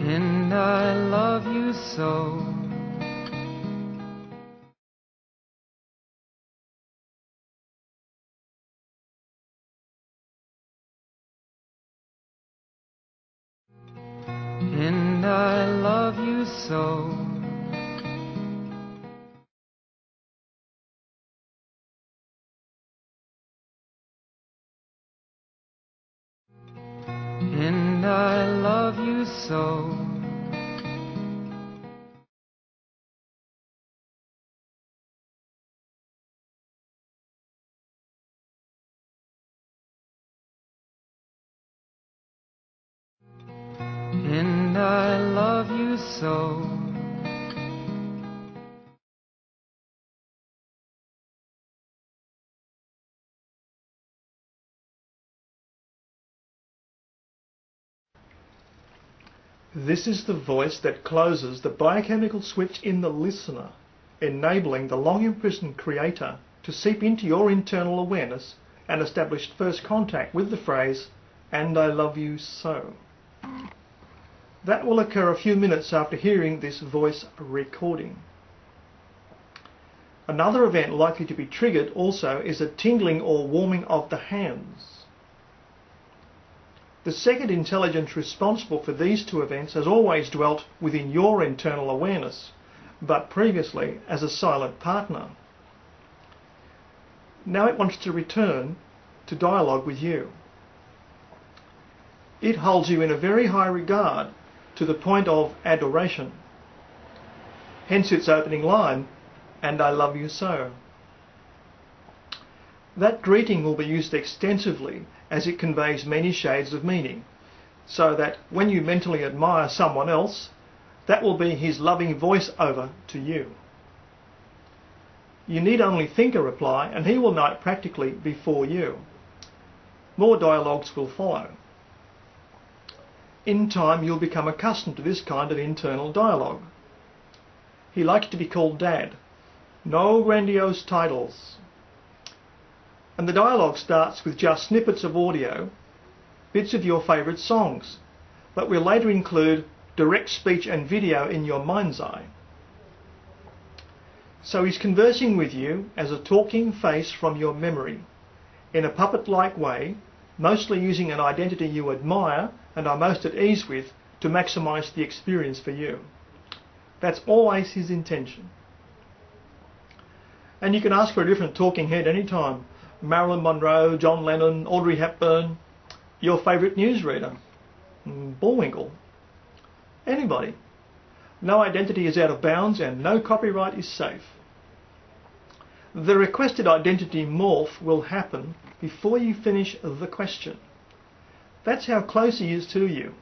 And I love you so. And I love you so. And I love you so. And I love you so. This is the voice that closes the biochemical switch in the listener, enabling the long-imprisoned creator to seep into your internal awareness and establish first contact with the phrase, "And I love you so." That will occur a few minutes after hearing this voice recording. Another event likely to be triggered also is a tingling or warming of the hands. The second intelligence responsible for these two events has always dwelt within your internal awareness, but previously as a silent partner. Now it wants to return to dialogue with you. It holds you in a very high regard to the point of adoration. Hence its opening line, "And I love you so." That greeting will be used extensively as it conveys many shades of meaning, so that when you mentally admire someone else, that will be his loving voice over to you. You need only think a reply and he will know it practically before you. More dialogues will follow. In time you'll become accustomed to this kind of internal dialogue. He likes to be called Dad. No grandiose titles. And the dialogue starts with just snippets of audio, bits of your favourite songs, but will later include direct speech and video in your mind's eye. So he's conversing with you as a talking face from your memory, in a puppet-like way, mostly using an identity you admire and are most at ease with to maximise the experience for you. That's always his intention. And you can ask for a different talking head anytime. Marilyn Monroe, John Lennon, Audrey Hepburn, your favourite newsreader, Bullwinkle, anybody. No identity is out of bounds and no copyright is safe. The requested identity morph will happen before you finish the question. That's how close he is to you.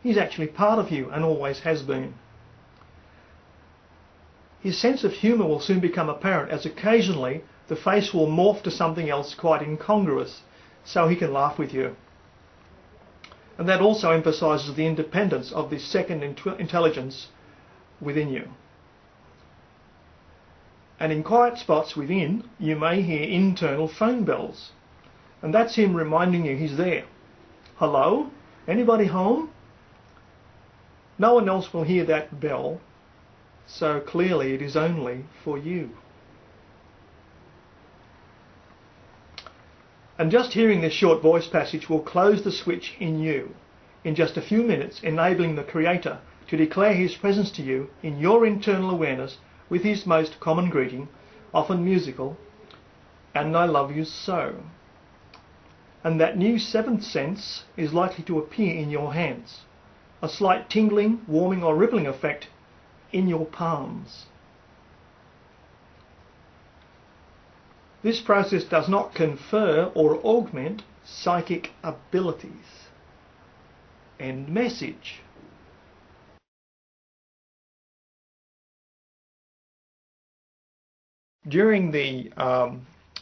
He's actually part of you and always has been. His sense of humour will soon become apparent as occasionally the face will morph to something else quite incongruous, so he can laugh with you. And that also emphasises the independence of this second intelligence within you. And in quiet spots within, you may hear internal phone bells. And that's him reminding you he's there. Hello? Anybody home? No one else will hear that bell, so clearly it is only for you. And just hearing this short voice passage will close the switch in you in just a few minutes, enabling the Creator to declare his presence to you in your internal awareness with his most common greeting, often musical, "And I love you so." and that new seventh sense is likely to appear in your hands. A slight tingling, warming or rippling effect in your palms. This process does not confer or augment psychic abilities. End message. During the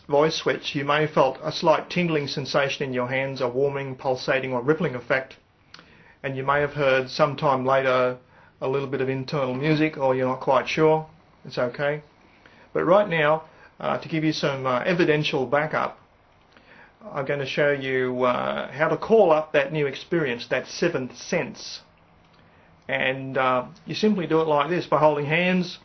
voice switch, you may have felt a slight tingling sensation in your hands, a warming, pulsating or rippling effect, and you may have heard sometime later a little bit of internal music, or you're not quite sure. It's okay. But right now, to give you some evidential backup, I'm going to show you how to call up that new experience, that seventh sense. And you simply do it like this, by holding hands,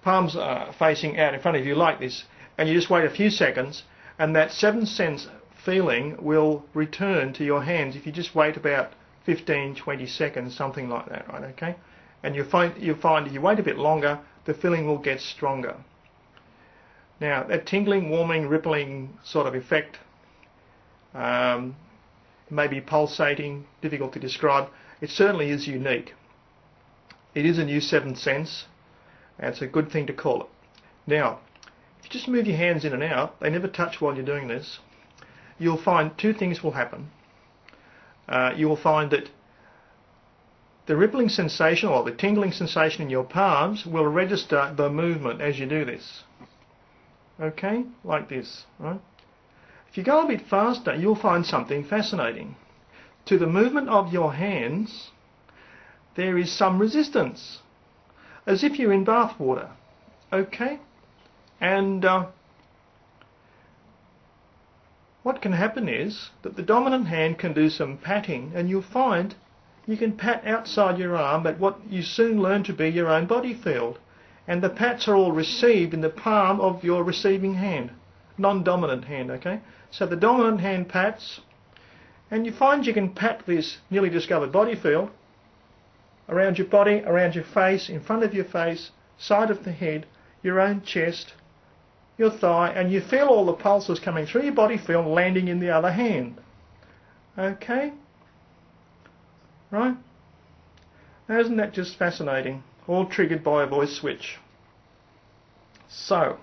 palms facing out in front of you like this, and you just wait a few seconds, and that seventh sense feeling will return to your hands if you just wait about 15-20 seconds, something like that, right? Okay? And you'll find if you wait a bit longer, the feeling will get stronger. Now, that tingling, warming, rippling sort of effect, maybe pulsating, difficult to describe, it certainly is unique. It is a new seventh sense, and it's a good thing to call it. Now, if you just move your hands in and out, they never touch while you're doing this, you'll find two things will happen. You will find that the rippling sensation or the tingling sensation in your palms will register the movement as you do this. Okay, like this, right? If you go a bit faster, you'll find something fascinating. To the movement of your hands, there is some resistance, as if you're in bath water. Okay? And what can happen is that the dominant hand can do some patting, and you'll find you can pat outside your arm at what you soon learn to be your own body field. And the pats are all received in the palm of your receiving hand, non-dominant hand, okay? So the dominant hand pats, and you find you can pat this newly discovered body field around your body, around your face, in front of your face, side of the head, your own chest, your thigh, and you feel all the pulses coming through your body field landing in the other hand. Okay? Right? Now, isn't that just fascinating? All triggered by a voice switch. So,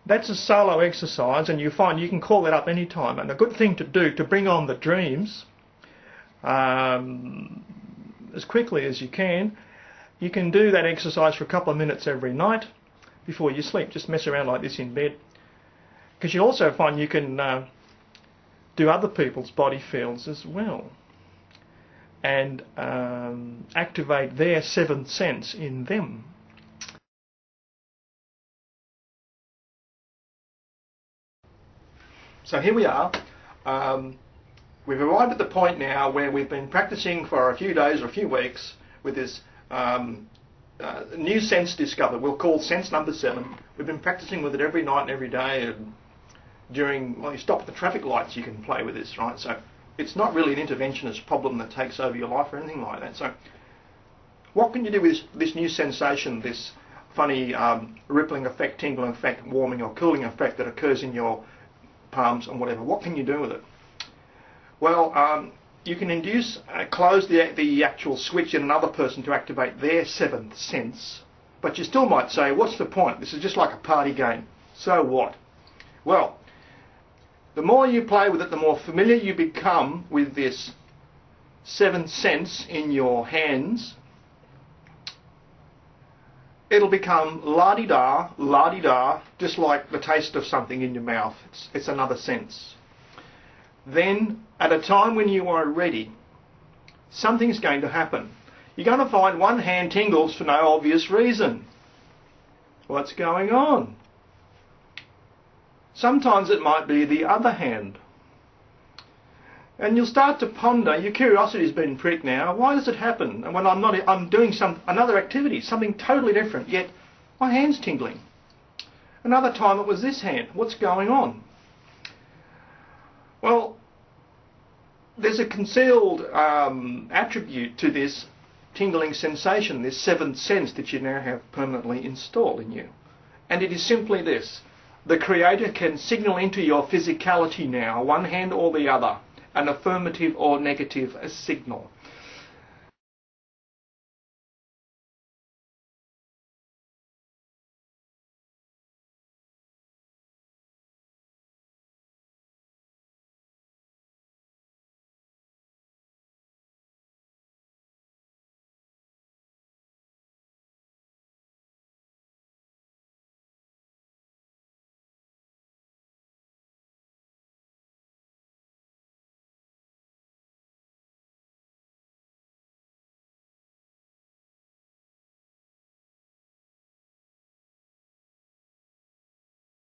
that's a solo exercise, and you find you can call that up any time. And a good thing to do to bring on the dreams as quickly as you can do that exercise for a couple of minutes every night before you sleep. Just mess around like this in bed. Because you also find you can do other people's body fields as well, and activate their seventh sense in them. So here we are. We've arrived at the point now where we've been practicing for a few days or a few weeks with this new sense discovered. We'll call sense number 7. We've been practicing with it every night and every day, and during, well, you stop at the traffic lights, you can play with this, right? So it's not really an interventionist problem that takes over your life or anything like that. So what can you do with this new sensation, this funny rippling effect, tingling effect, warming or cooling effect that occurs in your palms and whatever? What can you do with it? Well, you can induce, close the actual switch in another person to activate their seventh sense, but you still might say, what's the point? This is just like a party game. So what? Well, the more you play with it, the more familiar you become with this seventh sense in your hands. It'll become la-di-da, la-di-da, just like the taste of something in your mouth. It's another sense. Then, at a time when you are ready, something's going to happen. You're going to find one hand tingles for no obvious reason. What's going on? Sometimes it might be the other hand. And you'll start to ponder, your curiosity's been pricked now, why does it happen? And when I'm doing another activity, something totally different, yet my hand's tingling. Another time it was this hand. What's going on? Well, there's a concealed attribute to this tingling sensation, this seventh sense that you now have permanently installed in you. And it is simply this. The Creator can signal into your physicality now, one hand or the other, an affirmative or negative signal.